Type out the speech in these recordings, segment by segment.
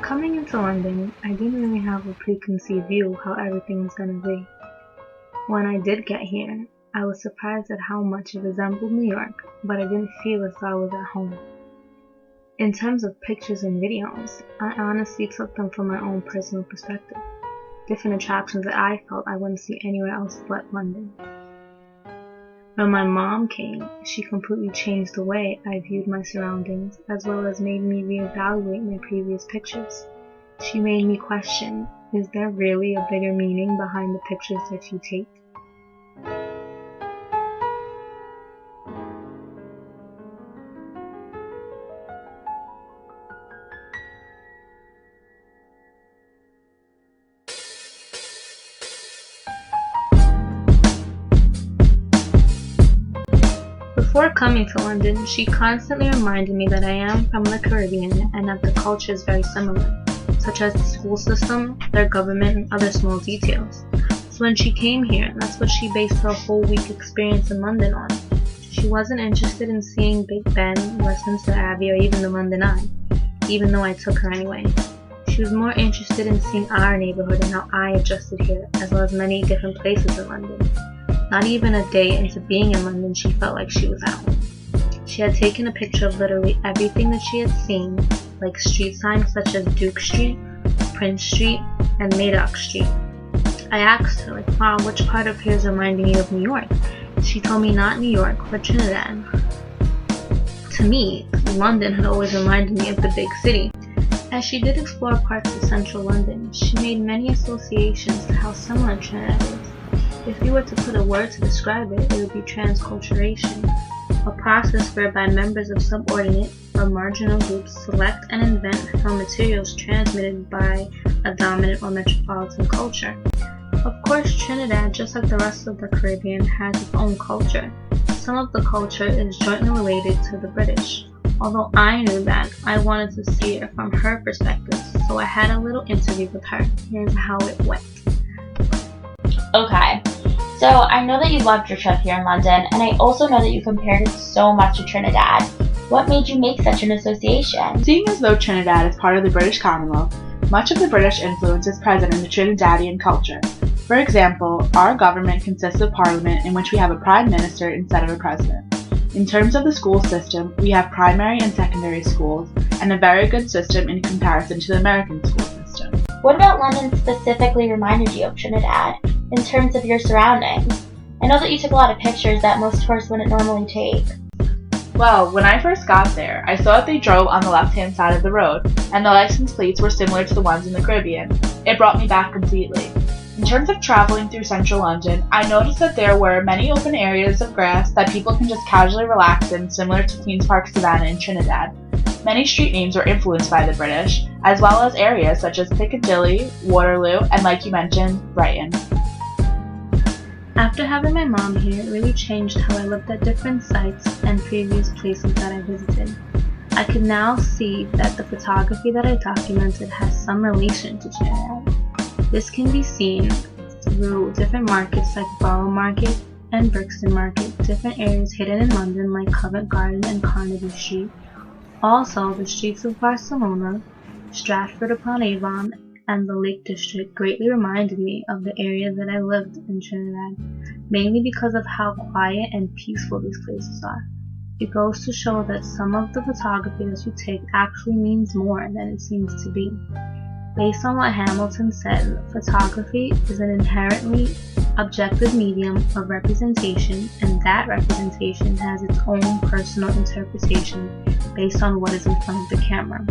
Coming into London, I didn't really have a preconceived view of how everything was gonna be. When I did get here, I was surprised at how much it resembled New York, but I didn't feel as though I was at home. In terms of pictures and videos, I honestly took them from my own personal perspective, different attractions that I felt I wouldn't see anywhere else but London. When my mom came, she completely changed the way I viewed my surroundings, as well as made me reevaluate my previous pictures. She made me question, is there really a bigger meaning behind the pictures that you take? Before coming to London, she constantly reminded me that I am from the Caribbean and that the culture is very similar, such as the school system, their government, and other small details. So when she came here, that's what she based her whole week experience in London on. She wasn't interested in seeing Big Ben, Westminster Abbey, or even the London Eye, even though I took her anyway. She was more interested in seeing our neighborhood and how I adjusted here, as well as many different places in London. Not even a day into being in London, she felt like she was at home. She had taken a picture of literally everything that she had seen, like street signs such as Duke Street, Prince Street, and Madoc Street. I asked her, wow, which part of here is reminding you of New York? She told me not New York, but Trinidad. To me, London had always reminded me of the big city. As she did explore parts of central London, she made many associations to how similar Trinidad is. If you were to put a word to describe it, it would be transculturation, a process whereby members of subordinate or marginal groups select and invent from materials transmitted by a dominant or metropolitan culture. Of course, Trinidad, just like the rest of the Caribbean, has its own culture. Some of the culture is jointly related to the British. Although I knew that, I wanted to see it from her perspective, so I had a little interview with her. Here's how it went. Okay, so I know that you loved your trip here in London, and I also know that you compared it so much to Trinidad. What made you make such an association? Seeing as though Trinidad is part of the British Commonwealth, much of the British influence is present in the Trinidadian culture. For example, our government consists of parliament in which we have a prime minister instead of a president. In terms of the school system, we have primary and secondary schools, and a very good system in comparison to the American school system. What about London specifically reminded you of Trinidad, in terms of your surroundings? I know that you took a lot of pictures that most tourists wouldn't normally take. Well, when I first got there, I saw that they drove on the left-hand side of the road, and the license plates were similar to the ones in the Caribbean. It brought me back completely. In terms of traveling through central London, I noticed that there were many open areas of grass that people can just casually relax in, similar to Queen's Park Savannah in Trinidad. Many street names were influenced by the British, as well as areas such as Piccadilly, Waterloo, and like you mentioned, Brighton. After having my mom here, it really changed how I looked at different sites and previous places that I visited. I can now see that the photography that I documented has some relation to Trinidad. This can be seen through different markets like Borough Market and Brixton Market, different areas hidden in London like Covent Garden and Carnaby Street. Also, the streets of Barcelona, Stratford-upon-Avon, and the Lake District greatly reminded me of the area that I lived in Trinidad, mainly because of how quiet and peaceful these places are. It goes to show that some of the photography that you take actually means more than it seems to be. Based on what Hamilton said, photography is an inherently objective medium of representation, and that representation has its own personal interpretation based on what is in front of the camera.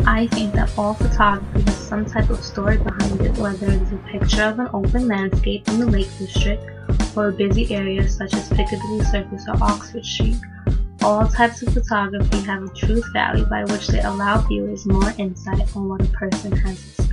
I think that all photography has some type of story behind it, whether it is a picture of an open landscape in the Lake District or a busy area such as Piccadilly Circus or Oxford Street. All types of photography have a truth value by which they allow viewers more insight on what a person has to say.